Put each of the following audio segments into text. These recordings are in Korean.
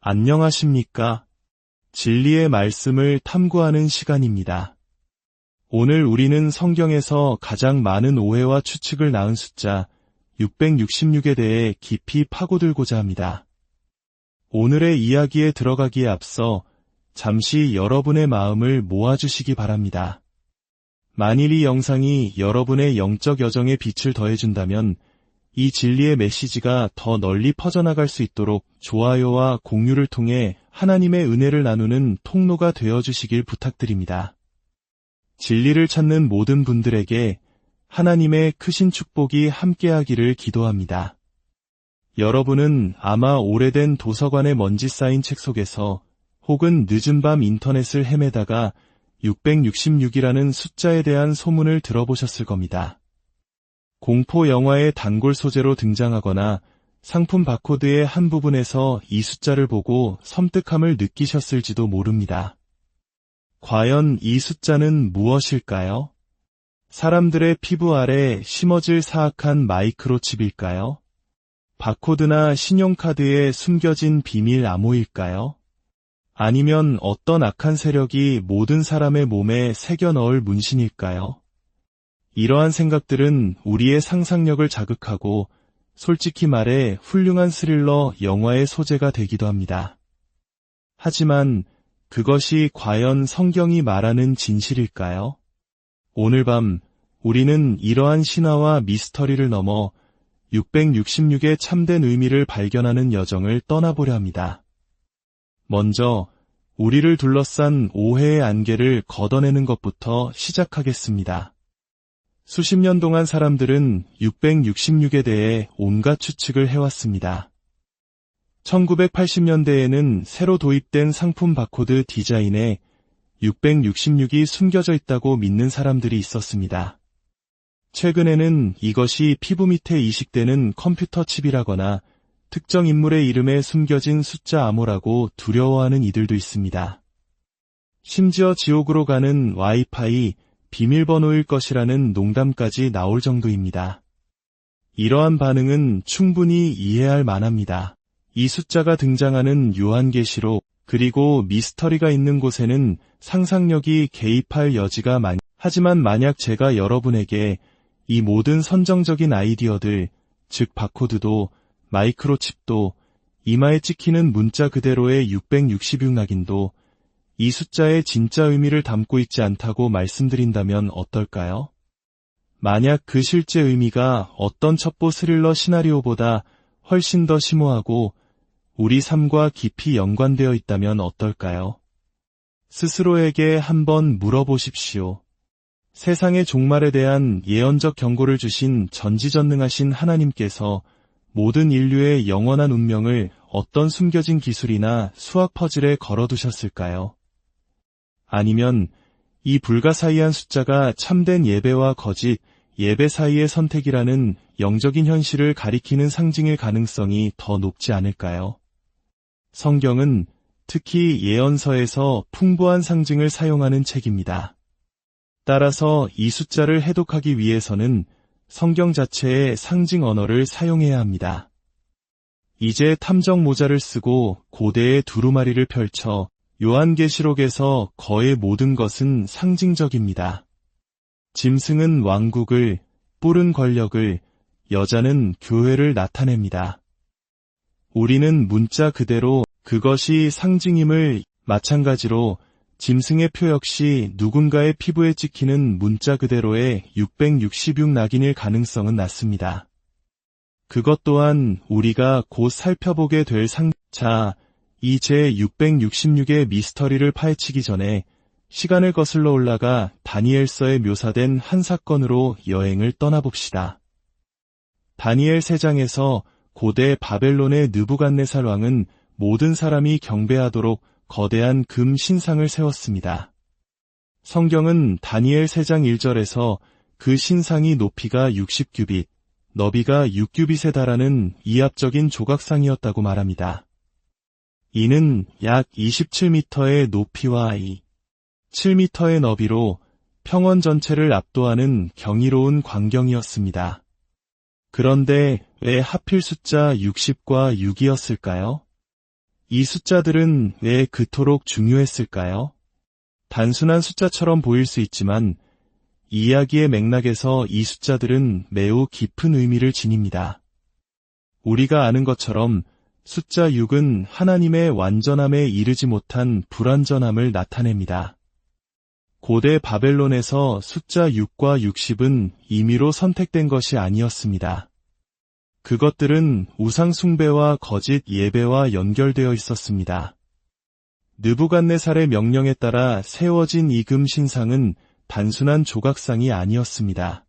안녕하십니까? 진리의 말씀을 탐구하는 시간입니다. 오늘 우리는 성경에서 가장 많은 오해와 추측을 낳은 숫자 666에 대해 깊이 파고들고자 합니다. 오늘의 이야기에 들어가기에 앞서 잠시 여러분의 마음을 모아주시기 바랍니다. 만일 이 영상이 여러분의 영적 여정에 빛을 더해준다면 이 진리의 메시지가 더 널리 퍼져나갈 수 있도록 좋아요와 공유를 통해 하나님의 은혜를 나누는 통로가 되어주시길 부탁드립니다. 진리를 찾는 모든 분들에게 하나님의 크신 축복이 함께하기를 기도합니다. 여러분은 아마 오래된 도서관에 먼지 쌓인 책 속에서 혹은 늦은 밤 인터넷을 헤매다가 666이라는 숫자에 대한 소문을 들어보셨을 겁니다. 공포 영화의 단골 소재로 등장하거나 상품 바코드의 한 부분에서 이 숫자를 보고 섬뜩함을 느끼셨을지도 모릅니다. 과연 이 숫자는 무엇일까요? 사람들의 피부 아래 심어질 사악한 마이크로칩일까요? 바코드나 신용카드에 숨겨진 비밀 암호일까요? 아니면 어떤 악한 세력이 모든 사람의 몸에 새겨 넣을 문신일까요? 이러한 생각들은 우리의 상상력을 자극하고 솔직히 말해 훌륭한 스릴러 영화의 소재가 되기도 합니다. 하지만 그것이 과연 성경이 말하는 진실일까요? 오늘 밤 우리는 이러한 신화와 미스터리를 넘어 666의 참된 의미를 발견하는 여정을 떠나보려 합니다. 먼저 우리를 둘러싼 오해의 안개를 걷어내는 것부터 시작하겠습니다. 수십 년 동안 사람들은 666에 대해 온갖 추측을 해왔습니다. 1980년대에는 새로 도입된 상품 바코드 디자인에 666이 숨겨져 있다고 믿는 사람들이 있었습니다. 최근에는 이것이 피부 밑에 이식되는 컴퓨터 칩이라거나 특정 인물의 이름에 숨겨진 숫자 암호라고 두려워하는 이들도 있습니다. 심지어 지옥으로 가는 와이파이 비밀번호일 것이라는 농담까지 나올 정도입니다. 이러한 반응은 충분히 이해할 만합니다. 이 숫자가 등장하는 요한계시록 그리고 미스터리가 있는 곳에는 상상력이 개입할 여지가 하지만 만약 제가 여러분에게 이 모든 선정적인 아이디어들, 즉 바코드도 마이크로칩도 이마에 찍히는 문자 그대로의 666 낙인도 이 숫자의 진짜 의미를 담고 있지 않다고 말씀드린다면 어떨까요? 만약 그 실제 의미가 어떤 첩보 스릴러 시나리오보다 훨씬 더 심오하고 우리 삶과 깊이 연관되어 있다면 어떨까요? 스스로에게 한번 물어보십시오. 세상의 종말에 대한 예언적 경고를 주신 전지전능하신 하나님께서 모든 인류의 영원한 운명을 어떤 숨겨진 기술이나 수학 퍼즐에 걸어두셨을까요? 아니면 이 불가사의한 숫자가 참된 예배와 거짓, 예배 사이의 선택이라는 영적인 현실을 가리키는 상징일 가능성이 더 높지 않을까요? 성경은 특히 예언서에서 풍부한 상징을 사용하는 책입니다. 따라서 이 숫자를 해독하기 위해서는 성경 자체의 상징 언어를 사용해야 합니다. 이제 탐정 모자를 쓰고 고대의 두루마리를 펼쳐 요한계시록에서 거의 모든 것은 상징적입니다. 짐승은 왕국을, 뿔은 권력을, 여자는 교회를 나타냅니다. 우리는 문자 그대로 그것이 상징임을 마찬가지로 짐승의 표 역시 누군가의 피부에 찍히는 문자 그대로의 666 낙인일 가능성은 낮습니다. 그것 또한 우리가 곧 살펴보게 될 이 제666의 미스터리를 파헤치기 전에 시간을 거슬러 올라가 다니엘서에 묘사된 한 사건으로 여행을 떠나봅시다. 다니엘 3장에서 고대 바벨론의 느부갓네살 왕은 모든 사람이 경배하도록 거대한 금 신상을 세웠습니다. 성경은 다니엘 3장 1절에서 그 신상이 높이가 60규빗, 너비가 6규빗에 달하는 이합적인 조각상이었다고 말합니다. 이는 약 27m의 높이와 7m의 너비로 평원 전체를 압도하는 경이로운 광경이었습니다. 그런데 왜 하필 숫자 60과 6이었을까요? 이 숫자들은 왜 그토록 중요했을까요? 단순한 숫자처럼 보일 수 있지만 이 이야기의 맥락에서 이 숫자들은 매우 깊은 의미를 지닙니다. 우리가 아는 것처럼 숫자 6은 하나님의 완전함에 이르지 못한 불완전함을 나타냅니다. 고대 바벨론에서 숫자 6과 60은 임의로 선택된 것이 아니었습니다. 그것들은 우상 숭배와 거짓 예배와 연결되어 있었습니다. 느부갓네살의 명령에 따라 세워진 이 금 신상은 단순한 조각상이 아니었습니다.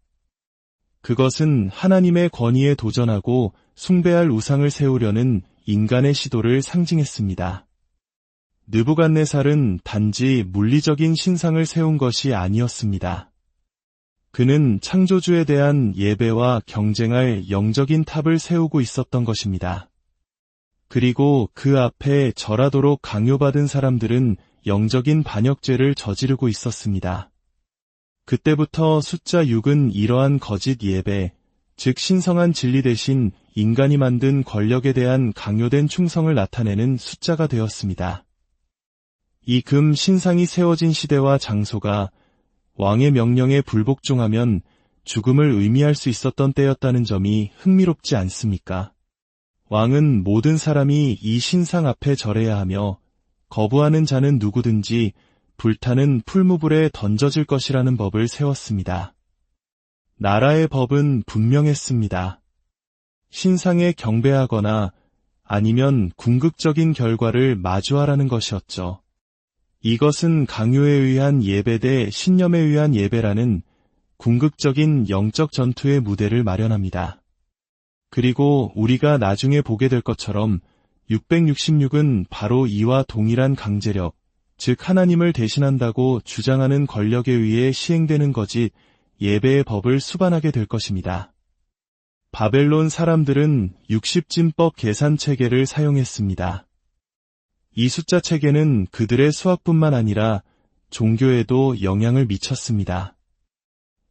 그것은 하나님의 권위에 도전하고 숭배할 우상을 세우려는 인간의 시도를 상징했습니다. 느부갓네살은 단지 물리적인 신상을 세운 것이 아니었습니다. 그는 창조주에 대한 예배와 경쟁할 영적인 탑을 세우고 있었던 것입니다. 그리고 그 앞에 절하도록 강요받은 사람들은 영적인 반역죄를 저지르고 있었습니다. 그때부터 숫자 6은 이러한 거짓 예배, 즉 신성한 진리 대신 인간이 만든 권력에 대한 강요된 충성을 나타내는 숫자가 되었습니다. 이 금 신상이 세워진 시대와 장소가 왕의 명령에 불복종하면 죽음을 의미할 수 있었던 때였다는 점이 흥미롭지 않습니까? 왕은 모든 사람이 이 신상 앞에 절해야 하며 거부하는 자는 누구든지 불타는 풀무불에 던져질 것이라는 법을 세웠습니다. 나라의 법은 분명했습니다. 신상에 경배하거나 아니면 궁극적인 결과를 마주하라는 것이었죠. 이것은 강요에 의한 예배 대 신념에 의한 예배라는 궁극적인 영적 전투의 무대를 마련합니다. 그리고 우리가 나중에 보게 될 것처럼 666은 바로 이와 동일한 강제력, 즉 하나님을 대신한다고 주장하는 권력에 의해 시행되는 거짓 예배의 법을 수반하게 될 것입니다. 바벨론 사람들은 60진법 계산 체계를 사용했습니다. 이 숫자 체계는 그들의 수학뿐만 아니라 종교에도 영향을 미쳤습니다.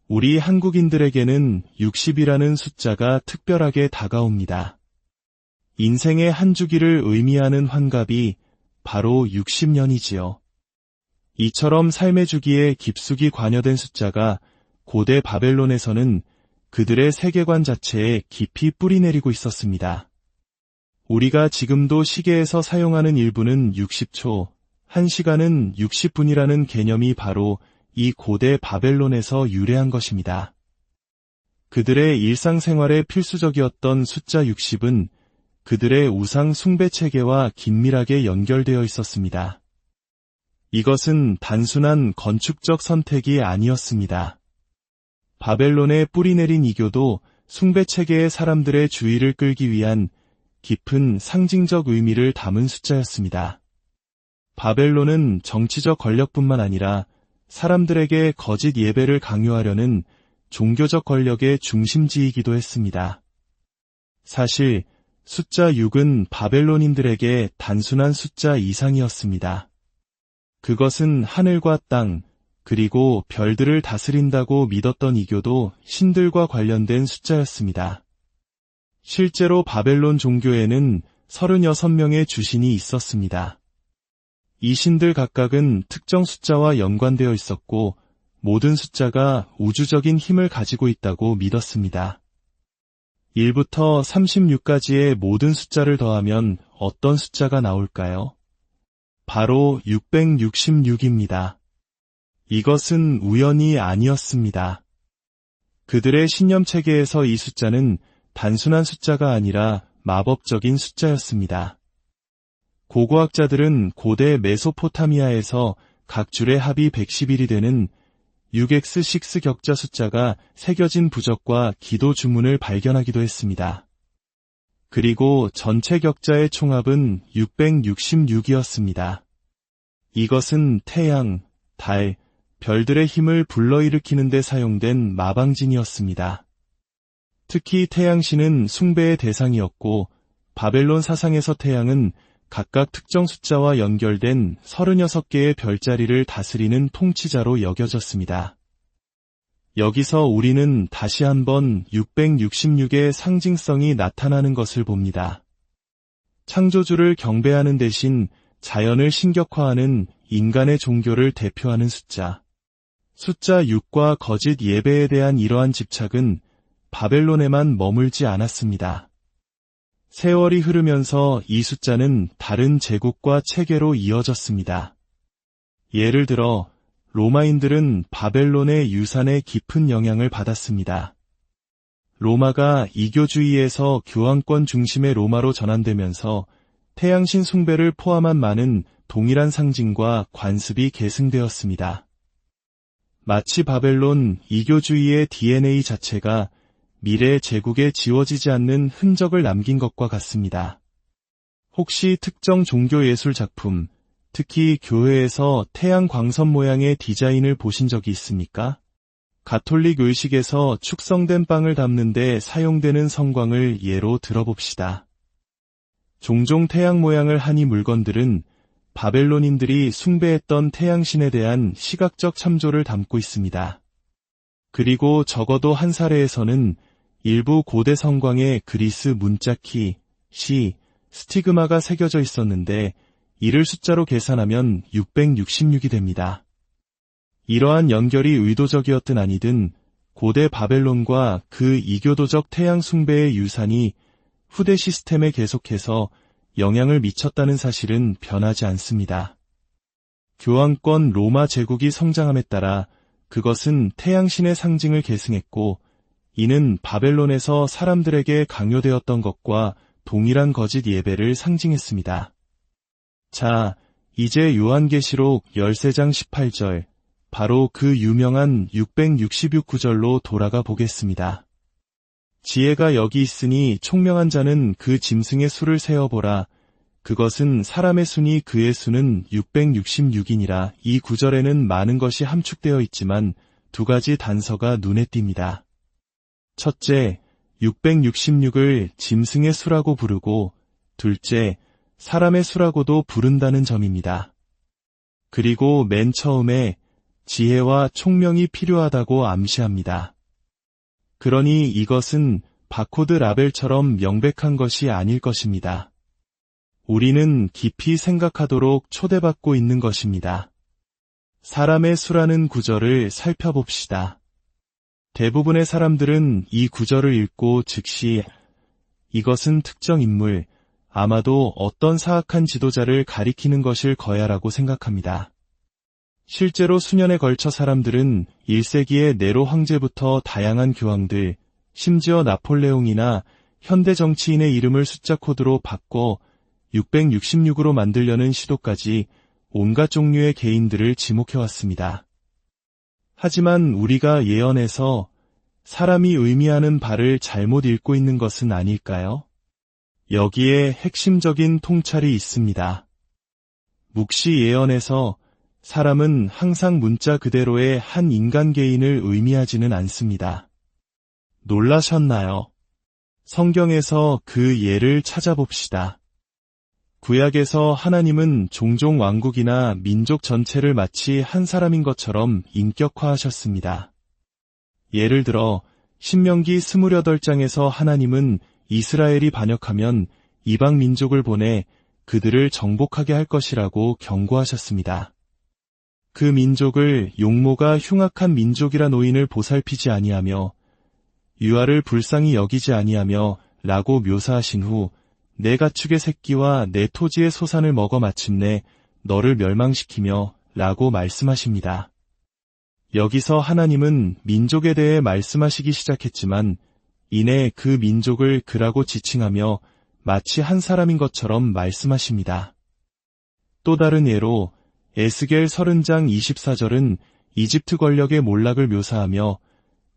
우리 한국인들에게는 60이라는 숫자가 특별하게 다가옵니다. 인생의 한 주기를 의미하는 환갑이 바로 60년이지요. 이처럼 삶의 주기에 깊숙이 관여된 숫자가 고대 바벨론에서는 그들의 세계관 자체에 깊이 뿌리내리고 있었습니다. 우리가 지금도 시계에서 사용하는 1분은 60초, 1시간은 60분이라는 개념이 바로 이 고대 바벨론에서 유래한 것입니다. 그들의 일상생활에 필수적이었던 숫자 60은 그들의 우상 숭배 체계와 긴밀하게 연결되어 있었습니다. 이것은 단순한 건축적 선택이 아니었습니다. 바벨론에 뿌리내린 이교도 숭배 체계의 사람들의 주의를 끌기 위한 깊은 상징적 의미를 담은 숫자였습니다. 바벨론은 정치적 권력뿐만 아니라 사람들에게 거짓 예배를 강요하려는 종교적 권력의 중심지이기도 했습니다. 사실 숫자 6은 바벨론인들에게 단순한 숫자 이상이었습니다. 그것은 하늘과 땅, 그리고 별들을 다스린다고 믿었던 이교도 신들과 관련된 숫자였습니다. 실제로 바벨론 종교에는 36명의 주신이 있었습니다. 이 신들 각각은 특정 숫자와 연관되어 있었고 모든 숫자가 우주적인 힘을 가지고 있다고 믿었습니다. 1부터 36까지의 모든 숫자를 더하면 어떤 숫자가 나올까요? 바로 666입니다. 이것은 우연이 아니었습니다. 그들의 신념 체계에서 이 숫자는 단순한 숫자가 아니라 마법적인 숫자였습니다. 고고학자들은 고대 메소포타미아에서 각 줄의 합이 111이 되는 6x6 격자 숫자가 새겨진 부적과 기도 주문을 발견하기도 했습니다. 그리고 전체 격자의 총합은 666이었습니다. 이것은 태양, 달, 별들의 힘을 불러일으키는 데 사용된 마방진이었습니다. 특히 태양신은 숭배의 대상이었고 바벨론 사상에서 태양은 각각 특정 숫자와 연결된 36개의 별자리를 다스리는 통치자로 여겨졌습니다. 여기서 우리는 다시 한번 666의 상징성이 나타나는 것을 봅니다. 창조주를 경배하는 대신 자연을 신격화하는 인간의 종교를 대표하는 숫자. 숫자 6과 거짓 예배에 대한 이러한 집착은 바벨론에만 머물지 않았습니다. 세월이 흐르면서 이 숫자는 다른 제국과 체계로 이어졌습니다. 예를 들어 로마인들은 바벨론의 유산에 깊은 영향을 받았습니다. 로마가 이교주의에서 교황권 중심의 로마로 전환되면서 태양신 숭배를 포함한 많은 동일한 상징과 관습이 계승되었습니다. 마치 바벨론 이교주의의 DNA 자체가 미래 제국에 지워지지 않는 흔적을 남긴 것과 같습니다. 혹시 특정 종교예술 작품, 특히 교회에서 태양 광선 모양의 디자인을 보신 적이 있습니까? 가톨릭 의식에서 축성된 빵을 담는 데 사용되는 성광을 예로 들어봅시다. 종종 태양 모양을 한 이 물건들은 바벨론인들이 숭배했던 태양신에 대한 시각적 참조를 담고 있습니다. 그리고 적어도 한 사례에서는 일부 고대 성광에 그리스 문자키, 시, 스티그마가 새겨져 있었는데 이를 숫자로 계산하면 666이 됩니다. 이러한 연결이 의도적이었든 아니든 고대 바벨론과 그 이교도적 태양 숭배의 유산이 후대 시스템에 계속해서 영향을 미쳤다는 사실은 변하지 않습니다. 교황권 로마 제국이 성장함에 따라 그것은 태양신의 상징을 계승했고 이는 바벨론에서 사람들에게 강요되었던 것과 동일한 거짓 예배를 상징했습니다. 자, 이제 요한계시록 13장 18절, 바로 그 유명한 666구절로 돌아가 보겠습니다. 지혜가 여기 있으니 총명한 자는 그 짐승의 수를 세어보라. 그것은 사람의 수니 그의 수는 666이니라. 이 구절에는 많은 것이 함축되어 있지만 두 가지 단서가 눈에 띕니다. 첫째, 666을 짐승의 수라고 부르고 둘째, 사람의 수라고도 부른다는 점입니다. 그리고 맨 처음에 지혜와 총명이 필요하다고 암시합니다. 그러니 이것은 바코드 라벨처럼 명백한 것이 아닐 것입니다. 우리는 깊이 생각하도록 초대받고 있는 것입니다. 사람의 수라는 구절을 살펴봅시다. 대부분의 사람들은 이 구절을 읽고 즉시 이것은 특정 인물, 아마도 어떤 사악한 지도자를 가리키는 것일 거야라고 생각합니다. 실제로 수년에 걸쳐 사람들은 1세기의 네로 황제부터 다양한 교황들, 심지어 나폴레옹이나 현대 정치인의 이름을 숫자 코드로 바꿔 666으로 만들려는 시도까지 온갖 종류의 개인들을 지목해왔습니다. 하지만 우리가 예언에서 사람이 의미하는 바를 잘못 읽고 있는 것은 아닐까요? 여기에 핵심적인 통찰이 있습니다. 묵시 예언에서 사람은 항상 문자 그대로의 한 인간 개인을 의미하지는 않습니다. 놀라셨나요? 성경에서 그 예를 찾아봅시다. 구약에서 하나님은 종종 왕국이나 민족 전체를 마치 한 사람인 것처럼 인격화하셨습니다. 예를 들어 신명기 28장에서 하나님은 이스라엘이 반역하면 이방 민족을 보내 그들을 정복하게 할 것이라고 경고하셨습니다. 그 민족을 용모가 흉악한 민족이라 노인을 보살피지 아니하며 유아를 불쌍히 여기지 아니하며 라고 묘사하신 후 내 가축의 새끼와 내 토지의 소산을 먹어 마침내 너를 멸망시키며 라고 말씀하십니다. 여기서 하나님은 민족에 대해 말씀하시기 시작했지만 이내 그 민족을 그라고 지칭하며 마치 한 사람인 것처럼 말씀하십니다. 또 다른 예로 에스겔 30장 24절은 이집트 권력의 몰락을 묘사하며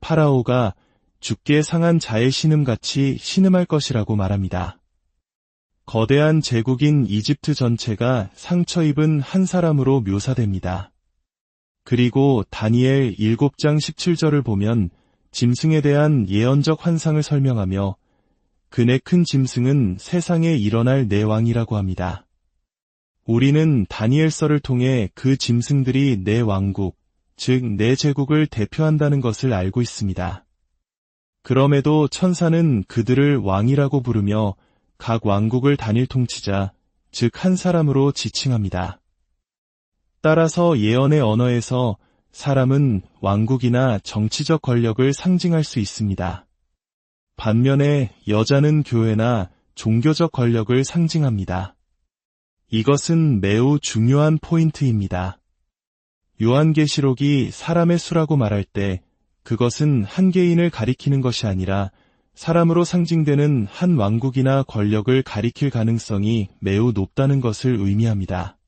파라오가 죽게 상한 자의 신음같이 신음할 것이라고 말합니다. 거대한 제국인 이집트 전체가 상처 입은 한 사람으로 묘사됩니다. 그리고 다니엘 7장 17절을 보면 짐승에 대한 예언적 환상을 설명하며 그네 큰 짐승은 세상에 일어날 내 왕이라고 합니다. 우리는 다니엘서를 통해 그 짐승들이 내 왕국, 즉 내 제국을 대표한다는 것을 알고 있습니다. 그럼에도 천사는 그들을 왕이라고 부르며 각 왕국을 단일 통치자, 즉 한 사람으로 지칭합니다. 따라서 예언의 언어에서 사람은 왕국이나 정치적 권력을 상징할 수 있습니다. 반면에 여자는 교회나 종교적 권력을 상징합니다. 이것은 매우 중요한 포인트입니다. 요한계시록이 사람의 수라고 말할 때 그것은 한 개인을 가리키는 것이 아니라 사람으로 상징되는 한 왕국이나 권력을 가리킬 가능성이 매우 높다는 것을 의미합니다.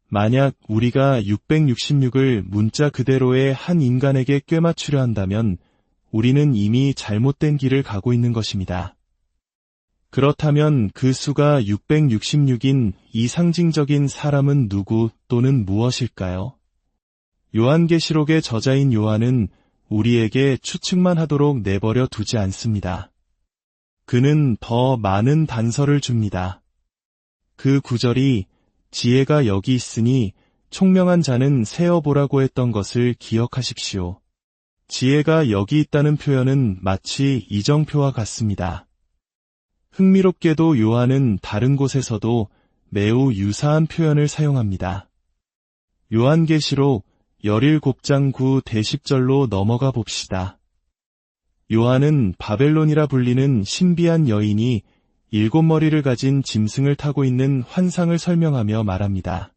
만약 우리가 666을 문자 그대로의 한 인간에게 꿰맞추려 한다면 우리는 이미 잘못된 길을 가고 있는 것입니다. 그렇다면 그 수가 666인 이 상징적인 사람은 누구 또는 무엇일까요? 요한계시록의 저자인 요한은 우리에게 추측만 하도록 내버려 두지 않습니다. 그는 더 많은 단서를 줍니다. 그 구절이 지혜가 여기 있으니 총명한 자는 세어보라고 했던 것을 기억하십시오. 지혜가 여기 있다는 표현은 마치 이정표와 같습니다. 흥미롭게도 요한은 다른 곳에서도 매우 유사한 표현을 사용합니다. 요한계시록 17장 9-10절로 넘어가 봅시다. 요한은 바벨론이라 불리는 신비한 여인이 7머리를 가진 짐승을 타고 있는 환상을 설명하며 말합니다.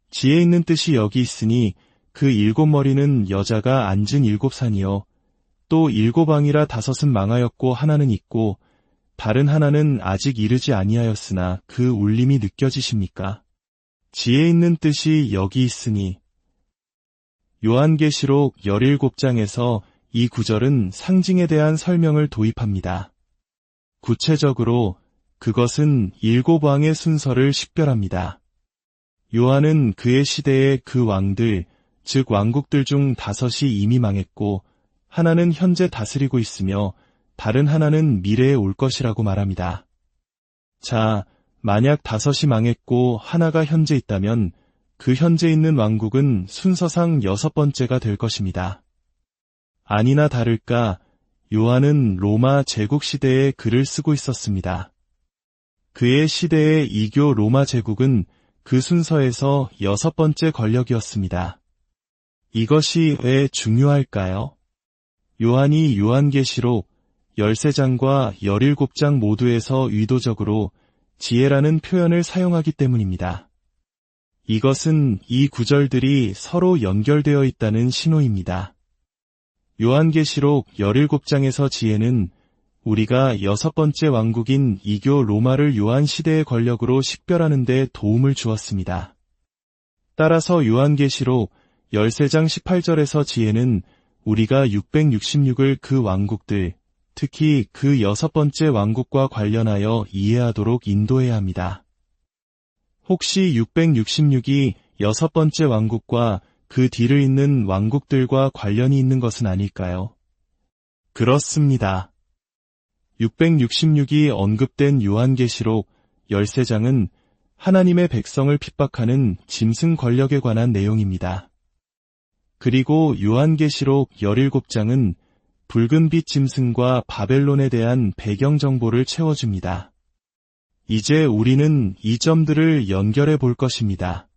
지혜 있는 뜻이 여기 있으니 그 7머리는 여자가 앉은 7산이요. 또 7왕이라 5은 망하였고 하나는 있고 다른 하나는 아직 이르지 아니하였으나 그 울림이 느껴지십니까? 지혜 있는 뜻이 여기 있으니 요한계시록 17장에서 이 구절은 상징에 대한 설명을 도입합니다. 구체적으로 그것은 7왕의 순서를 식별합니다. 요한은 그의 시대의 그 왕들, 즉 왕국들 중 5이 이미 망했고 하나는 현재 다스리고 있으며 다른 하나는 미래에 올 것이라고 말합니다. 자, 만약 5이 망했고 하나가 현재 있다면 그 현재 있는 왕국은 순서상 6번째가 될 것입니다. 아니나 다를까 요한은 로마 제국 시대에 글을 쓰고 있었습니다. 그의 시대의 이교 로마 제국은 그 순서에서 6번째 권력이었습니다. 이것이 왜 중요할까요? 요한이 요한계시록 13장과 17장 모두에서 의도적으로 지혜라는 표현을 사용하기 때문입니다. 이것은 이 구절들이 서로 연결되어 있다는 신호입니다. 요한계시록 17장에서 지혜는 우리가 6번째 왕국인 이교 로마를 요한 시대의 권력으로 식별하는 데 도움을 주었습니다. 따라서 요한계시록 13장 18절에서 지혜는 우리가 666을 그 왕국들, 특히 그 6번째 왕국과 관련하여 이해하도록 인도해야 합니다. 혹시 666이 6번째 왕국과 그 뒤를 잇는 왕국들과 관련이 있는 것은 아닐까요? 그렇습니다. 666이 언급된 요한계시록 13장은 하나님의 백성을 핍박하는 짐승 권력에 관한 내용입니다. 그리고 요한계시록 17장은 붉은빛 짐승과 바벨론에 대한 배경 정보를 채워줍니다. 이제 우리는 이 점들을 연결해 볼 것입니다.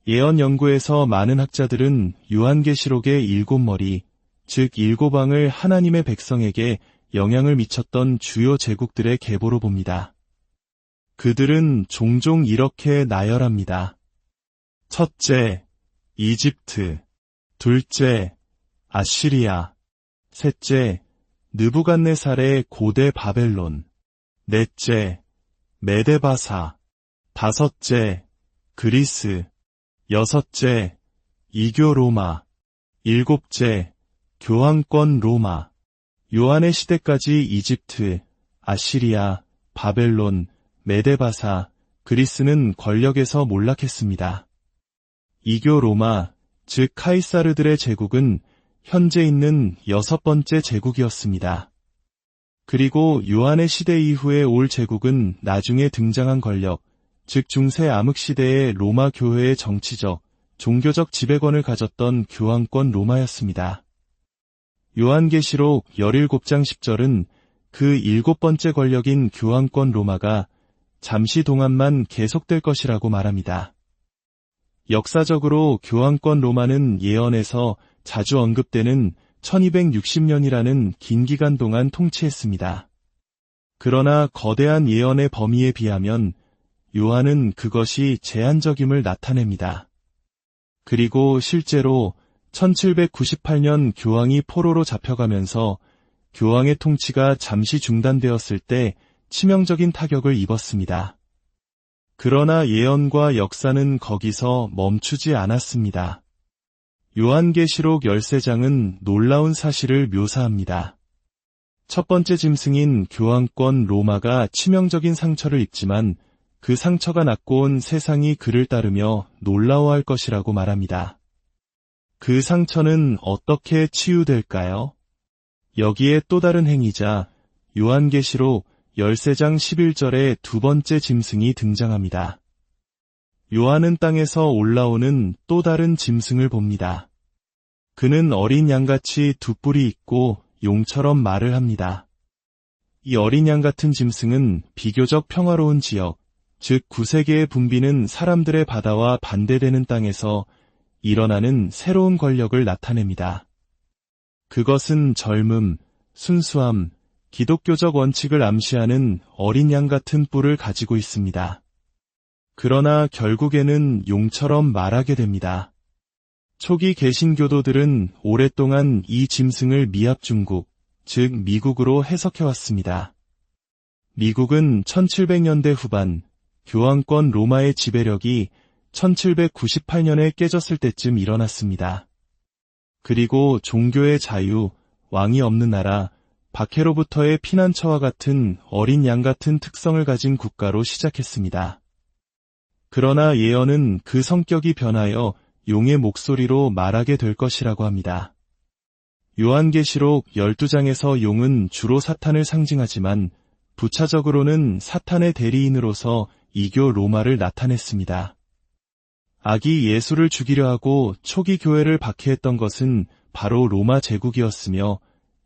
예언 연구에서 많은 학자들은 요한계시록의 7머리, 즉 7왕을 하나님의 백성에게 영향을 미쳤던 주요 제국들의 계보로 봅니다. 그들은 종종 이렇게 나열합니다. 첫째, 이집트. 둘째, 아시리아. 셋째, 느부갓네살의 고대 바벨론. 넷째, 메데바사. 다섯째, 그리스. 여섯째, 이교 로마. 일곱째, 교황권 로마. 요한의 시대까지 이집트, 아시리아, 바벨론, 메데바사, 그리스는 권력에서 몰락했습니다. 이교 로마, 즉 카이사르들의 제국은 현재 있는 6번째 제국이었습니다. 그리고 요한의 시대 이후에 올 제국은 나중에 등장한 권력, 즉 중세 암흑시대의 로마 교회의 정치적, 종교적 지배권을 가졌던 교황권 로마였습니다. 요한계시록 17장 10절은 그 7번째 권력인 교황권 로마가 잠시 동안만 계속될 것이라고 말합니다. 역사적으로 교황권 로마는 예언에서 자주 언급되는 1260년이라는 긴 기간 동안 통치했습니다. 그러나 거대한 예언의 범위에 비하면 요한은 그것이 제한적임을 나타냅니다. 그리고 실제로 1798년 교황이 포로로 잡혀가면서 교황의 통치가 잠시 중단되었을 때 치명적인 타격을 입었습니다. 그러나 예언과 역사는 거기서 멈추지 않았습니다. 요한계시록 13장은 놀라운 사실을 묘사합니다. 첫 번째 짐승인 교황권 로마가 치명적인 상처를 입지만 그 상처가 낫고 온 세상이 그를 따르며 놀라워할 것이라고 말합니다. 그 상처는 어떻게 치유될까요? 여기에 또 다른 행위자 요한계시록 13장 11절에 두 번째 짐승이 등장합니다. 요한은 땅에서 올라오는 또 다른 짐승을 봅니다. 그는 어린 양같이 두 뿔이 있고 용처럼 말을 합니다. 이 어린 양 같은 짐승은 비교적 평화로운 지역, 즉 구세계에 붐비는 사람들의 바다와 반대되는 땅에서 일어나는 새로운 권력을 나타냅니다. 그것은 젊음, 순수함, 기독교적 원칙을 암시하는 어린 양 같은 뿔을 가지고 있습니다. 그러나 결국에는 용처럼 말하게 됩니다. 초기 개신교도들은 오랫동안 이 짐승을 미합중국, 즉 미국으로 해석해왔습니다. 미국은 1700년대 후반 교황권 로마의 지배력이 1798년에 깨졌을 때쯤 일어났습니다. 그리고 종교의 자유, 왕이 없는 나라, 박해로부터의 피난처와 같은 어린 양 같은 특성을 가진 국가로 시작했습니다. 그러나 예언은 그 성격이 변하여 용의 목소리로 말하게 될 것이라고 합니다. 요한계시록 12장에서 용은 주로 사탄을 상징하지만 부차적으로는 사탄의 대리인으로서 이교 로마를 나타냈습니다. 악이 예수를 죽이려 하고 초기 교회를 박해했던 것은 바로 로마 제국이었으며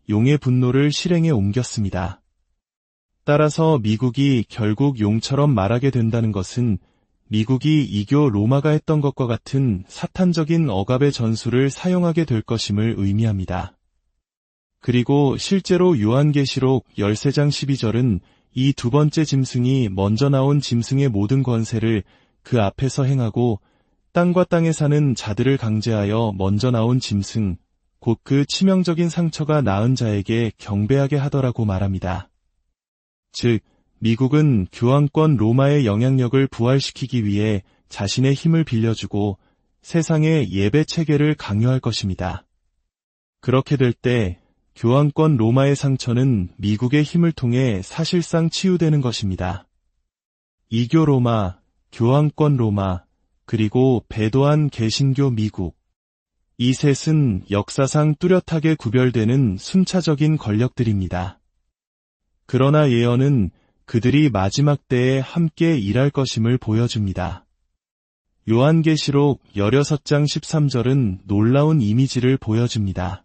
용의 분노를 실행에 옮겼습니다. 따라서 미국이 결국 용처럼 말하게 된다는 것은 미국이 이교 로마가 했던 것과 같은 사탄적인 억압의 전술을 사용하게 될 것임을 의미합니다. 그리고 실제로 요한계시록 13장 12절은 이 두 번째 짐승이 먼저 나온 짐승의 모든 권세를 그 앞에서 행하고 땅과 땅에 사는 자들을 강제하여 먼저 나온 짐승, 곧 그 치명적인 상처가 나은 자에게 경배하게 하더라고 말합니다. 즉, 미국은 교황권 로마의 영향력을 부활시키기 위해 자신의 힘을 빌려주고 세상의 예배 체계를 강요할 것입니다. 그렇게 될 때 교황권 로마의 상처는 미국의 힘을 통해 사실상 치유되는 것입니다. 이교 로마, 교황권 로마, 그리고 배도한 개신교 미국. 이 셋은 역사상 뚜렷하게 구별되는 순차적인 권력들입니다. 그러나 예언은 그들이 마지막 때에 함께 일할 것임을 보여줍니다. 요한계시록 16장 13절은 놀라운 이미지를 보여줍니다.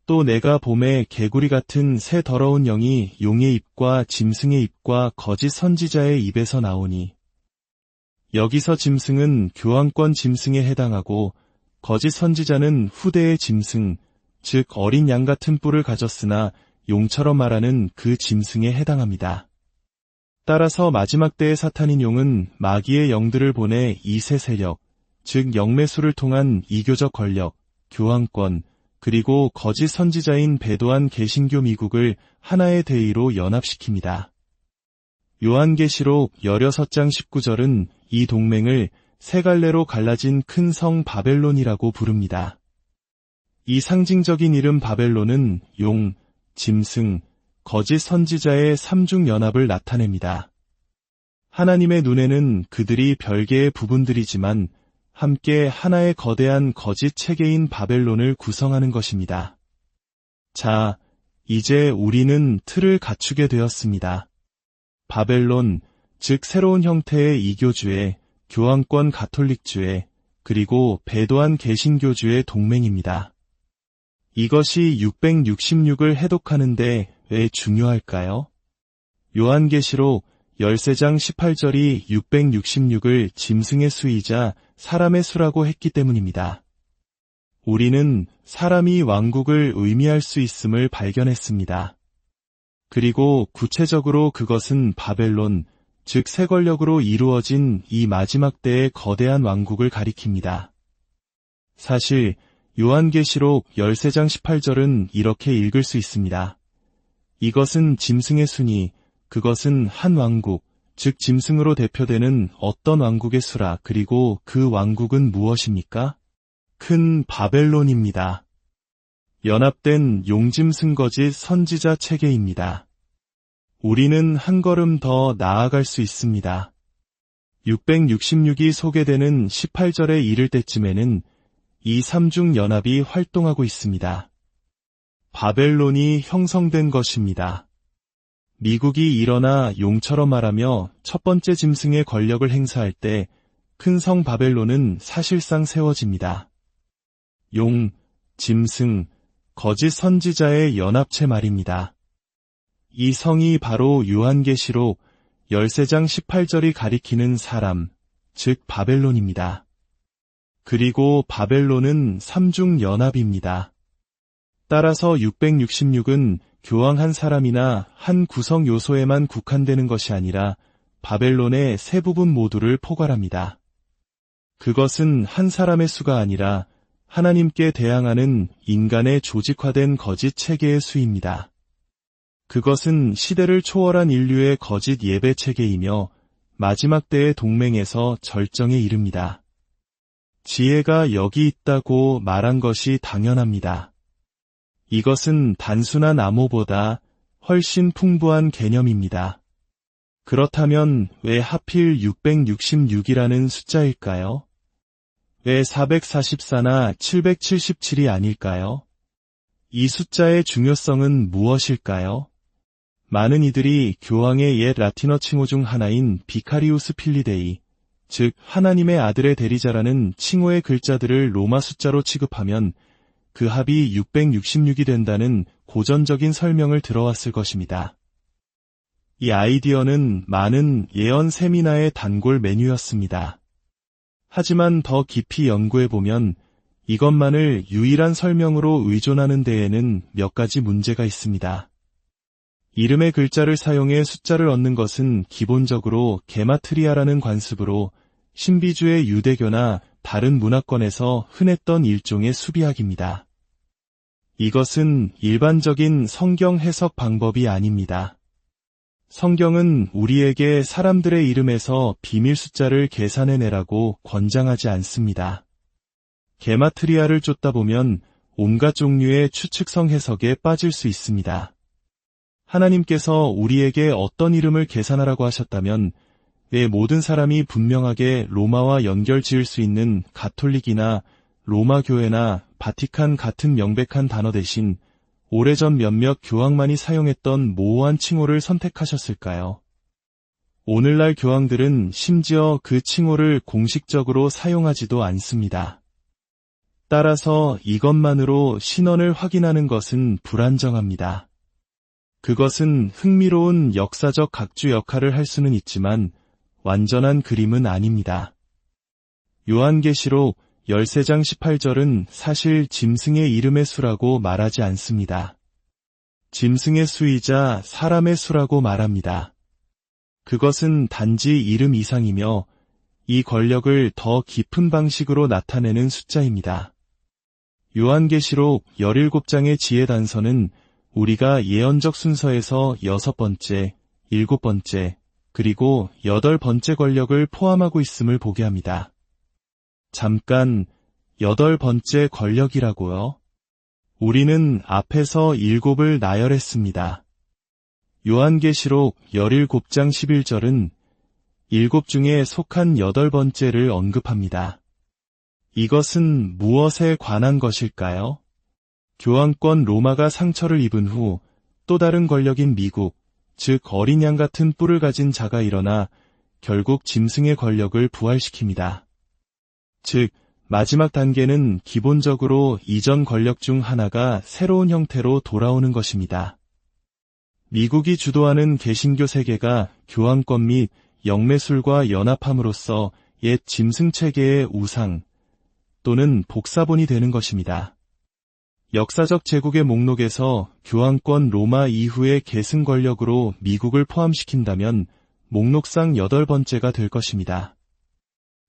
또 내가 봄에 개구리 같은 새 더러운 영이 용의 입과 짐승의 입과 거짓 선지자의 입에서 나오니. 여기서 짐승은 교황권 짐승에 해당하고 거짓 선지자는 후대의 짐승, 즉 어린 양 같은 뿔을 가졌으나 용처럼 말하는 그 짐승에 해당합니다. 따라서 마지막 때의 사탄인 용은 마귀의 영들을 보내 이 세 세력, 즉 영매수를 통한 이교적 권력, 교황권, 그리고 거짓 선지자인 배도한 개신교 미국을 하나의 대의로 연합시킵니다. 요한계시록 16장 19절은 이 동맹을 세 갈래로 갈라진 큰 성 바벨론이라고 부릅니다. 이 상징적인 이름 바벨론은 용, 짐승, 거짓 선지자의 삼중 연합을 나타냅니다. 하나님의 눈에는 그들이 별개의 부분들이지만 함께 하나의 거대한 거짓 체계인 바벨론을 구성하는 것입니다. 자, 이제 우리는 틀을 갖추게 되었습니다. 바벨론, 즉 새로운 형태의 이교주의, 교황권 가톨릭주의, 그리고 배도한 개신교주의 동맹입니다. 이것이 666을 해독하는데 왜 중요할까요? 요한계시록 13장 18절이 666을 짐승의 수이자 사람의 수라고 했기 때문입니다. 우리는 사람이 왕국을 의미할 수 있음을 발견했습니다. 그리고 구체적으로 그것은 바벨론, 즉 새 권력으로 이루어진 이 마지막 때의 거대한 왕국을 가리킵니다. 사실 요한계시록 13장 18절은 이렇게 읽을 수 있습니다. 이것은 짐승의 수니 그것은 한 왕국, 즉 짐승으로 대표되는 어떤 왕국의 수라. 그리고 그 왕국은 무엇입니까? 큰 바벨론입니다. 연합된 용짐승 거짓 선지자 체계입니다. 우리는 한 걸음 더 나아갈 수 있습니다. 666이 소개되는 18절에 이를 때쯤에는 이 삼중 연합이 활동하고 있습니다. 바벨론이 형성된 것입니다. 미국이 일어나 용처럼 말하며 첫 번째 짐승의 권력을 행사할 때 큰 성 바벨론은 사실상 세워집니다. 용, 짐승, 거짓 선지자의 연합체 말입니다. 이 성이 바로 요한계시록 13장 18절이 가리키는 사람, 즉 바벨론입니다. 그리고 바벨론은 삼중 연합입니다. 따라서 666은 교황 한 사람이나 한 구성 요소에만 국한되는 것이 아니라 바벨론의 세 부분 모두를 포괄합니다. 그것은 한 사람의 수가 아니라 하나님께 대항하는 인간의 조직화된 거짓 체계의 수입니다. 그것은 시대를 초월한 인류의 거짓 예배 체계이며 마지막 때의 동맹에서 절정에 이릅니다. 지혜가 여기 있다고 말한 것이 당연합니다. 이것은 단순한 암호보다 훨씬 풍부한 개념입니다. 그렇다면 왜 하필 666이라는 숫자일까요? 왜 444나 777이 아닐까요? 이 숫자의 중요성은 무엇일까요? 많은 이들이 교황의 옛 라틴어 칭호 중 하나인 비카리우스 필리데이, 즉 하나님의 아들의 대리자라는 칭호의 글자들을 로마 숫자로 취급하면 그 합이 666이 된다는 고전적인 설명을 들어왔을 것입니다. 이 아이디어는 많은 예언 세미나의 단골 메뉴였습니다. 하지만 더 깊이 연구해보면 이것만을 유일한 설명으로 의존하는 데에는 몇 가지 문제가 있습니다. 이름의 글자를 사용해 숫자를 얻는 것은 기본적으로 게마트리아라는 관습으로 신비주의 유대교나 다른 문화권에서 흔했던 일종의 수비학입니다. 이것은 일반적인 성경 해석 방법이 아닙니다. 성경은 우리에게 사람들의 이름에서 비밀 숫자를 계산해내라고 권장하지 않습니다. 게마트리아를 쫓다 보면 온갖 종류의 추측성 해석에 빠질 수 있습니다. 하나님께서 우리에게 어떤 이름을 계산하라고 하셨다면 왜 모든 사람이 분명하게 로마와 연결 지을 수 있는 가톨릭이나 로마 교회나 바티칸 같은 명백한 단어 대신 오래전 몇몇 교황만이 사용했던 모호한 칭호를 선택하셨을까요? 오늘날 교황들은 심지어 그 칭호를 공식적으로 사용하지도 않습니다. 따라서 이것만으로 신원을 확인하는 것은 불안정합니다. 그것은 흥미로운 역사적 각주 역할을 할 수는 있지만 완전한 그림은 아닙니다. 요한계시록 13장 18절은 사실 짐승의 이름의 수라고 말하지 않습니다. 짐승의 수이자 사람의 수라고 말합니다. 그것은 단지 이름 이상이며 이 권력을 더 깊은 방식으로 나타내는 숫자입니다. 요한계시록 17장의 지혜 단서는 우리가 예언적 순서에서 6번째, 7번째, 그리고 8번째 권력을 포함하고 있음을 보게 합니다. 잠깐, 8번째 권력이라고요? 우리는 앞에서 7을 나열했습니다. 요한계시록 17장 11절은 7 중에 속한 8번째를 언급합니다. 이것은 무엇에 관한 것일까요? 교황권 로마가 상처를 입은 후 또 다른 권력인 미국, 즉 어린 양 같은 뿔을 가진 자가 일어나 결국 짐승의 권력을 부활시킵니다. 즉, 마지막 단계는 기본적으로 이전 권력 중 하나가 새로운 형태로 돌아오는 것입니다. 미국이 주도하는 개신교 세계가 교황권 및 영매술과 연합함으로써 옛 짐승 체계의 우상 또는 복사본이 되는 것입니다. 역사적 제국의 목록에서 교황권 로마 이후의 계승 권력으로 미국을 포함시킨다면 목록상 8번째가 될 것입니다.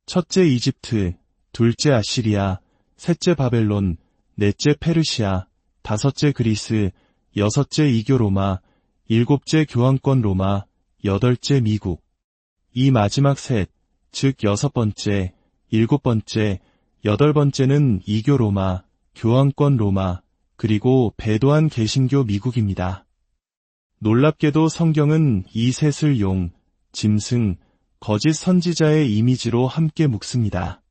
첫째 이집트, 둘째 아시리아, 셋째 바벨론, 넷째 페르시아, 다섯째 그리스, 여섯째 이교 로마, 일곱째 교황권 로마, 여덟째 미국. 이 마지막 셋, 즉 6번째, 7번째, 8번째는 이교 로마, 교황권 로마, 그리고 배도한 개신교 미국입니다. 놀랍게도 성경은 이 셋을 용, 짐승, 거짓 선지자의 이미지로 함께 묶습니다.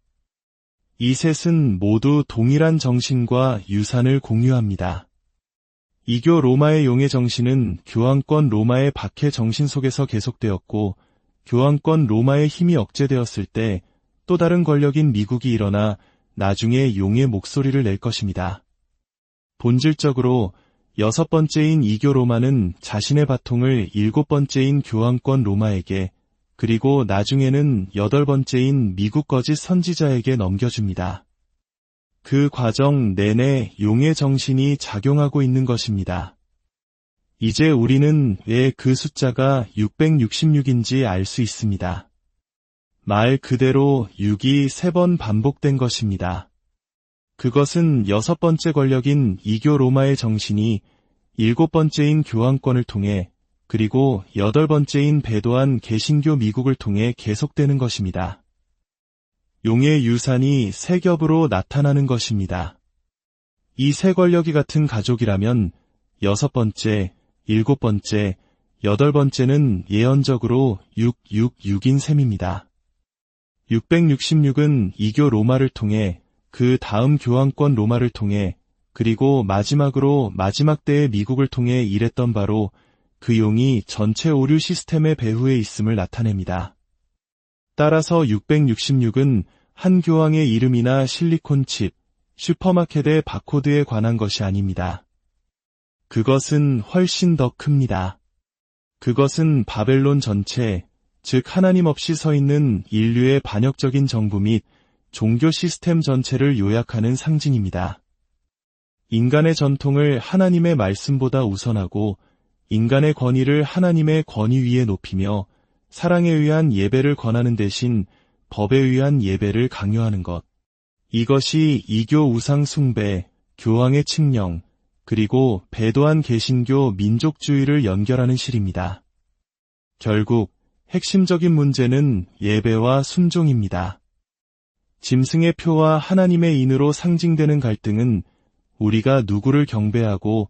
이 셋은 모두 동일한 정신과 유산을 공유합니다. 이교 로마의 용의 정신은 교황권 로마의 박해 정신 속에서 계속되었고, 교황권 로마의 힘이 억제되었을 때 또 다른 권력인 미국이 일어나 나중에 용의 목소리를 낼 것입니다. 본질적으로 6번째인 이교 로마는 자신의 바통을 7번째인 교황권 로마에게, 그리고 나중에는 8번째인 미국 거짓 선지자에게 넘겨줍니다. 그 과정 내내 용의 정신이 작용하고 있는 것입니다. 이제 우리는 왜 그 숫자가 666인지 알 수 있습니다. 말 그대로 6이 3번 반복된 것입니다. 그것은 6번째 권력인 이교 로마의 정신이 7번째인 교황권을 통해, 그리고 8번째인 배도한 개신교 미국을 통해 계속되는 것입니다. 용의 유산이 세 겹으로 나타나는 것입니다. 이 세 권력이 같은 가족이라면 6번째, 7번째, 8번째는 예언적으로 666인 셈입니다. 666은 이교 로마를 통해, 그 다음 교황권 로마를 통해, 그리고 마지막으로 마지막 때의 미국을 통해 일했던 바로 그 용이 전체 오류 시스템의 배후에 있음을 나타냅니다. 따라서 666은 한 교황의 이름이나 실리콘 칩, 슈퍼마켓의 바코드에 관한 것이 아닙니다. 그것은 훨씬 더 큽니다. 그것은 바벨론 전체, 즉 하나님 없이 서 있는 인류의 반역적인 정부 및 종교 시스템 전체를 요약하는 상징입니다. 인간의 전통을 하나님의 말씀보다 우선하고 인간의 권위를 하나님의 권위 위에 높이며 사랑에 의한 예배를 권하는 대신 법에 의한 예배를 강요하는 것. 이것이 이교 우상 숭배, 교황의 칙령, 그리고 배도한 개신교 민족주의를 연결하는 실입니다. 결국 핵심적인 문제는 예배와 순종입니다. 짐승의 표와 하나님의 인으로 상징되는 갈등은 우리가 누구를 경배하고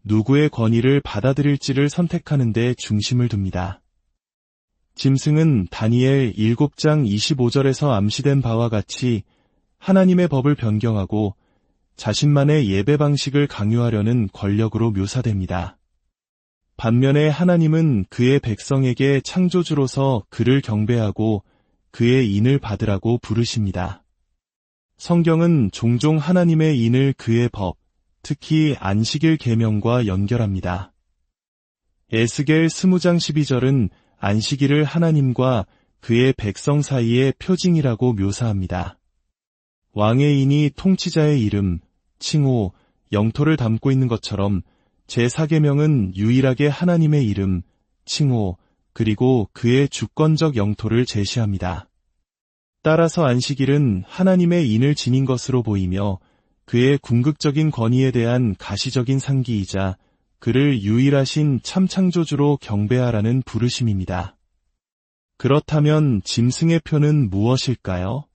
누구의 권위를 받아들일지를 선택하는 데 중심을 둡니다. 짐승은 다니엘 7장 25절에서 암시된 바와 같이 하나님의 법을 변경하고 자신만의 예배 방식을 강요하려는 권력으로 묘사됩니다. 반면에 하나님은 그의 백성에게 창조주로서 그를 경배하고 그의 인을 받으라고 부르십니다. 성경은 종종 하나님의 인을 그의 법, 특히 안식일 계명과 연결합니다. 에스겔 20장 12절은 안식일을 하나님과 그의 백성 사이의 표징이라고 묘사합니다. 왕의 인이 통치자의 이름, 칭호, 영토를 담고 있는 것처럼 제4계명은 유일하게 하나님의 이름, 칭호, 그리고 그의 주권적 영토를 제시합니다. 따라서 안식일은 하나님의 인을 지닌 것으로 보이며 그의 궁극적인 권위에 대한 가시적인 상기이자 그를 유일하신 참 창조주로 경배하라는 부르심입니다. 그렇다면 짐승의 표는 무엇일까요?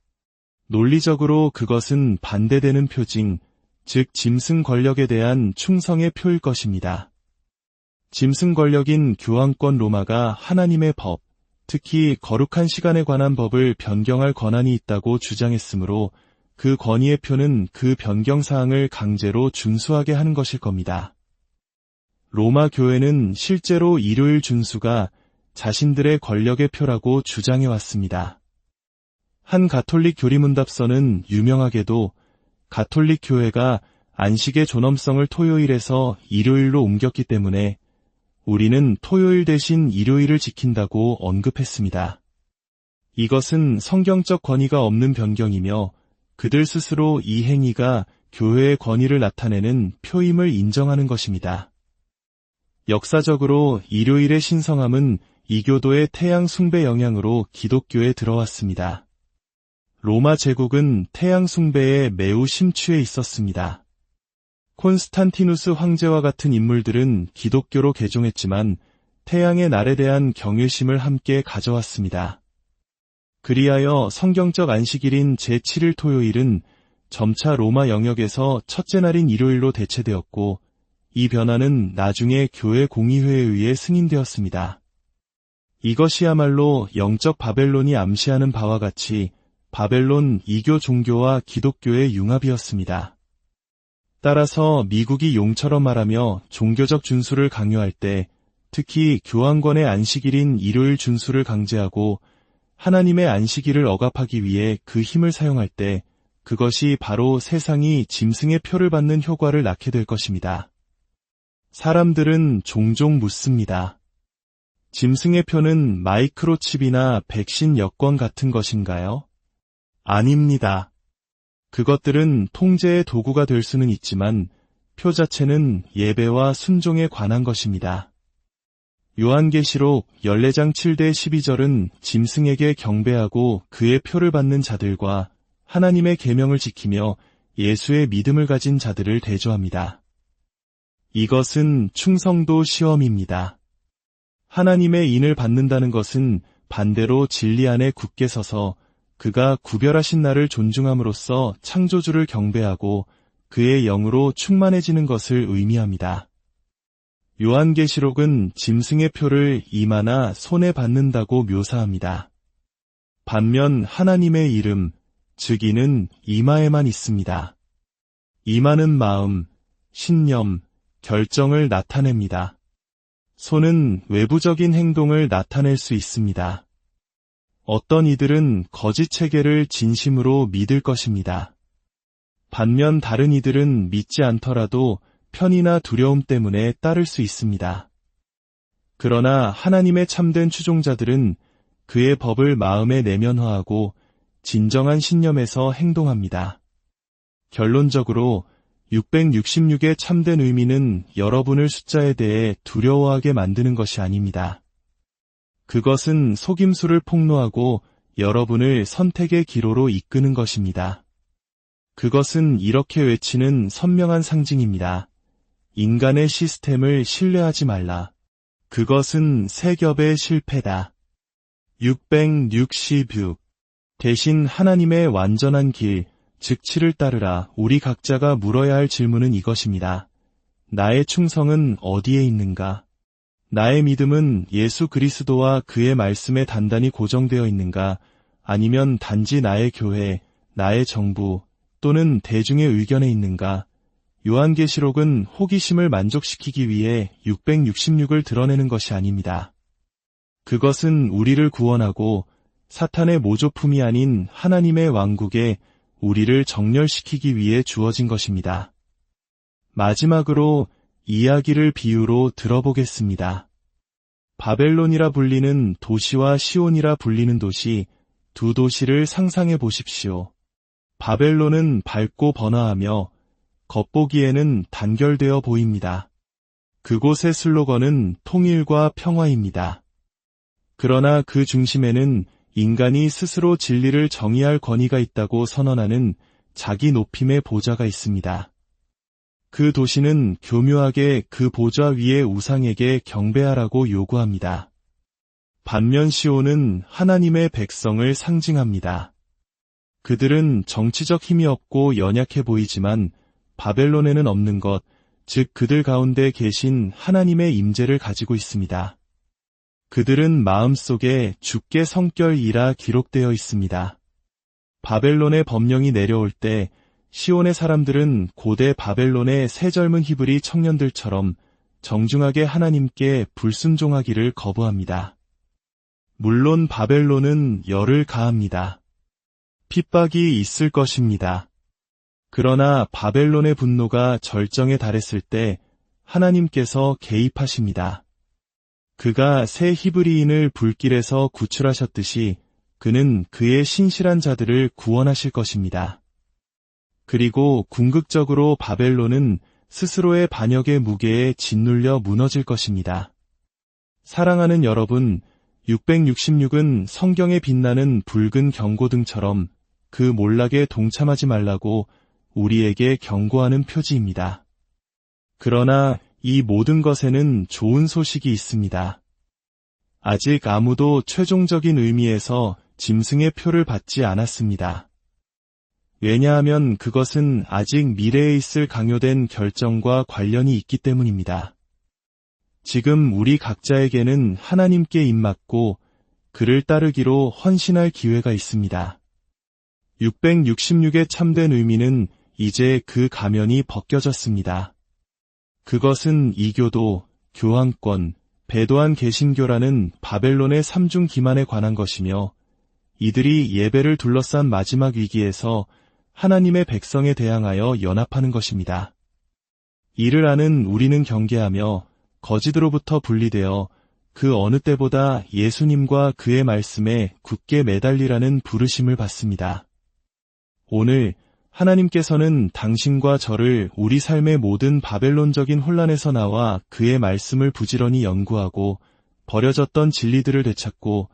논리적으로 그것은 반대되는 표징, 즉 짐승 권력에 대한 충성의 표일 것입니다. 짐승 권력인 교황권 로마가 하나님의 법, 특히 거룩한 시간에 관한 법을 변경할 권한이 있다고 주장했으므로 그 권위의 표는 그 변경 사항을 강제로 준수하게 하는 것일 겁니다. 로마 교회는 실제로 일요일 준수가 자신들의 권력의 표라고 주장해왔습니다. 한 가톨릭 교리문답서는 유명하게도 가톨릭 교회가 안식의 존엄성을 토요일에서 일요일로 옮겼기 때문에 우리는 토요일 대신 일요일을 지킨다고 언급했습니다. 이것은 성경적 권위가 없는 변경이며 그들 스스로 이 행위가 교회의 권위를 나타내는 표임을 인정하는 것입니다. 역사적으로 일요일의 신성함은 이교도의 태양 숭배 영향으로 기독교에 들어왔습니다. 로마 제국은 태양 숭배에 매우 심취해 있었습니다. 콘스탄티누스 황제와 같은 인물들은 기독교로 개종했지만 태양의 날에 대한 경외심을 함께 가져왔습니다. 그리하여 성경적 안식일인 제7일 토요일은 점차 로마 영역에서 첫째 날인 일요일로 대체되었고 이 변화는 나중에 교회 공의회에 의해 승인되었습니다. 이것이야말로 영적 바벨론이 암시하는 바와 같이 바벨론 이교 종교와 기독교의 융합이었습니다. 따라서 미국이 용처럼 말하며 종교적 준수를 강요할 때 특히 교황권의 안식일인 일요일 준수를 강제하고 하나님의 안식일을 억압하기 위해 그 힘을 사용할 때 그것이 바로 세상이 짐승의 표를 받는 효과를 낳게 될 것입니다. 사람들은 종종 묻습니다. 짐승의 표는 마이크로칩이나 백신 여권 같은 것인가요? 아닙니다. 그것들은 통제의 도구가 될 수는 있지만 표 자체는 예배와 순종에 관한 것입니다. 요한계시록 14장 7대 12절은 짐승에게 경배하고 그의 표를 받는 자들과 하나님의 계명을 지키며 예수의 믿음을 가진 자들을 대조합니다. 이것은 충성도 시험입니다. 하나님의 인을 받는다는 것은 반대로 진리 안에 굳게 서서 그가 구별하신 나를 존중함으로써 창조주를 경배하고 그의 영으로 충만해지는 것을 의미합니다. 요한계시록은 짐승의 표를 이마나 손에 받는다고 묘사합니다. 반면 하나님의 이름, 즉 이는 이마에만 있습니다. 이마는 마음, 신념, 결정을 나타냅니다. 손은 외부적인 행동을 나타낼 수 있습니다. 어떤 이들은 거짓 체계를 진심으로 믿을 것입니다. 반면 다른 이들은 믿지 않더라도 편의나 두려움 때문에 따를 수 있습니다. 그러나 하나님의 참된 추종자들은 그의 법을 마음에 내면화하고 진정한 신념에서 행동합니다. 결론적으로 666의 참된 의미는 여러분을 숫자에 대해 두려워하게 만드는 것이 아닙니다. 그것은 속임수를 폭로하고 여러분을 선택의 기로로 이끄는 것입니다. 그것은 이렇게 외치는 선명한 상징입니다. 인간의 시스템을 신뢰하지 말라. 그것은 세 겹의 실패다. 666. 대신 하나님의 완전한 길, 즉 치를 따르라. 우리 각자가 물어야 할 질문은 이것입니다. 나의 충성은 어디에 있는가? 나의 믿음은 예수 그리스도와 그의 말씀에 단단히 고정되어 있는가? 아니면 단지 나의 교회, 나의 정부 또는 대중의 의견에 있는가? 요한계시록은 호기심을 만족시키기 위해 666을 드러내는 것이 아닙니다. 그것은 우리를 구원하고 사탄의 모조품이 아닌 하나님의 왕국에 우리를 정렬시키기 위해 주어진 것입니다. 마지막으로 이야기를 비유로 들어보겠습니다. 바벨론이라 불리는 도시와 시온이라 불리는 도시, 두 도시를 상상해 보십시오. 바벨론은 밝고 번화하며 겉보기에는 단결되어 보입니다. 그곳의 슬로건은 통일과 평화입니다. 그러나 그 중심에는 인간이 스스로 진리를 정의할 권위가 있다고 선언하는 자기 높임의 보좌가 있습니다. 그 도시는 교묘하게 그 보좌 위의 우상에게 경배하라고 요구합니다. 반면 시온은 하나님의 백성을 상징합니다. 그들은 정치적 힘이 없고 연약해 보이지만 바벨론에는 없는 것, 즉 그들 가운데 계신 하나님의 임재를 가지고 있습니다. 그들은 마음속에 주께 성결이라 기록되어 있습니다. 바벨론의 법령이 내려올 때 시온의 사람들은 고대 바벨론의 새 젊은 히브리 청년들처럼 정중하게 하나님께 불순종하기를 거부합니다. 물론 바벨론은 열을 가합니다. 핍박이 있을 것입니다. 그러나 바벨론의 분노가 절정에 달했을 때 하나님께서 개입하십니다. 그가 새 히브리인을 불길에서 구출하셨듯이 그는 그의 신실한 자들을 구원하실 것입니다. 그리고 궁극적으로 바벨론은 스스로의 반역의 무게에 짓눌려 무너질 것입니다. 사랑하는 여러분, 666은 성경에 빛나는 붉은 경고등처럼 그 몰락에 동참하지 말라고 우리에게 경고하는 표지입니다. 그러나 이 모든 것에는 좋은 소식이 있습니다. 아직 아무도 최종적인 의미에서 짐승의 표를 받지 않았습니다. 왜냐하면 그것은 아직 미래에 있을 강요된 결정과 관련이 있기 때문입니다. 지금 우리 각자에게는 하나님께 입맞고 그를 따르기로 헌신할 기회가 있습니다. 666의 참된 의미는 이제 그 가면이 벗겨졌습니다. 그것은 이교도, 교황권, 배도한 개신교라는 바벨론의 삼중 기만에 관한 것이며 이들이 예배를 둘러싼 마지막 위기에서 하나님의 백성에 대항하여 연합하는 것입니다. 이를 아는 우리는 경계하며 거짓으로부터 분리되어 그 어느 때보다 예수님과 그의 말씀에 굳게 매달리라는 부르심을 받습니다. 오늘 하나님께서는 당신과 저를 우리 삶의 모든 바벨론적인 혼란에서 나와 그의 말씀을 부지런히 연구하고 버려졌던 진리들을 되찾고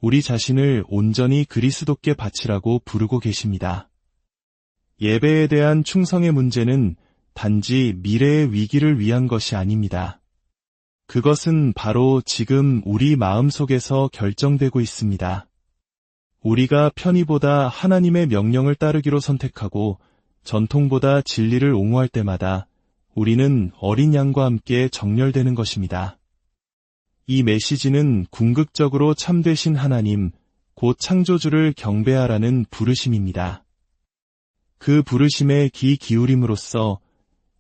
우리 자신을 온전히 그리스도께 바치라고 부르고 계십니다. 예배에 대한 충성의 문제는 단지 미래의 위기를 위한 것이 아닙니다. 그것은 바로 지금 우리 마음속에서 결정되고 있습니다. 우리가 편의보다 하나님의 명령을 따르기로 선택하고 전통보다 진리를 옹호할 때마다 우리는 어린 양과 함께 정렬되는 것입니다. 이 메시지는 궁극적으로 참되신 하나님, 곧 창조주를 경배하라는 부르심입니다. 그 부르심에 귀 기울임으로써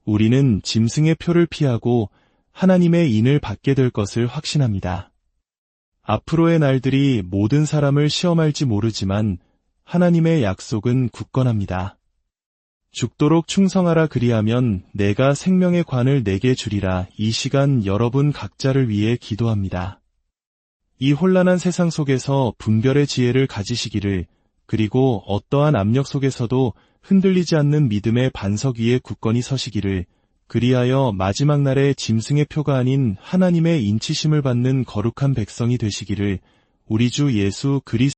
우리는 짐승의 표를 피하고 하나님의 인을 받게 될 것을 확신합니다. 앞으로의 날들이 모든 사람을 시험할지 모르지만 하나님의 약속은 굳건합니다. 죽도록 충성하라 그리하면 내가 생명의 관을 내게 주리라. 이 시간 여러분 각자를 위해 기도합니다. 이 혼란한 세상 속에서 분별의 지혜를 가지시기를, 그리고 어떠한 압력 속에서도 흔들리지 않는 믿음의 반석 위에 굳건히 서시기를, 그리하여 마지막 날에 짐승의 표가 아닌 하나님의 인치심을 받는 거룩한 백성이 되시기를 우리 주 예수 그리스도의